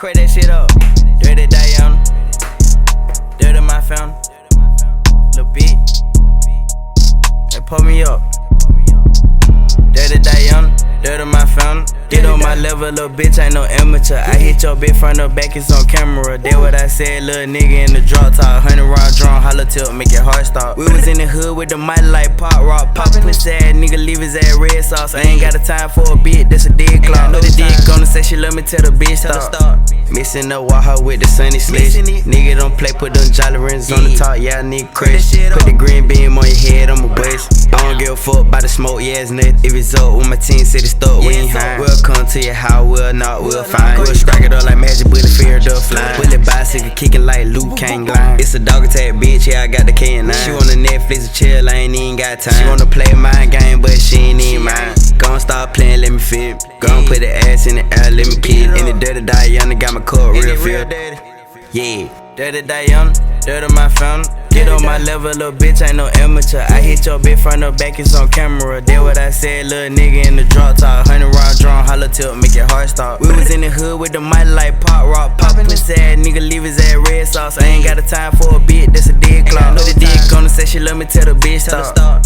crack that shit up. Dirty Diana, dirty my family. Lil' bitch, they pull me up. Dirty Diana, dirty my family. Get on my level, little bitch, ain't no amateur. I hit your bitch front or back, it's on camera. That what I said, little nigga in the drop top. 100 round drum, holla tilt, make your heart stop. We was in the hood with the mic like pop rock. Pop pussy ass nigga, leave his ass red sauce. I ain't got the time for a bitch, that's a dead clock. Know the dick gonna say she love me, tell the bitch stop. Missing up, walk her with the sunny sledge. Nigga don't play, put them jolly rims on the top, yeah, I need crash. Put the green beam on your head, I'm a bust. I don't give a fuck by the smoke, yeah, it's nut. If it's up with my team, said it's stuck, we ain't high. We'll come to your house, we'll not, we'll find. We'll strike it up like magic, bullet fear, duck flying. Bullet bicycle kicking like Luke Kang glide. It's a dog attack, bitch, yeah, I got the K9. She wanna Netflix and chill, I ain't even got time. She wanna play my game, but she ain't even mine. Gon' start playing, let me feel. Gon' put the ass in the air, let me kill. In the dirty Diana, got my cup real feel. Yeah, dirty Diana, dirty my family. Get on my level, little bitch, ain't no amateur. I hit your bitch front or back, it's on camera. That what I said, little nigga in the drop top. 100 round drum, holla tilt, make your heart stop. We was in the hood with the mic like pop rock. Poppin' pussy ass nigga, leave his ass red sauce. I ain't got the time for a bitch, that's a dead clock. Know the dick gonna say she love me, tell the bitch stop.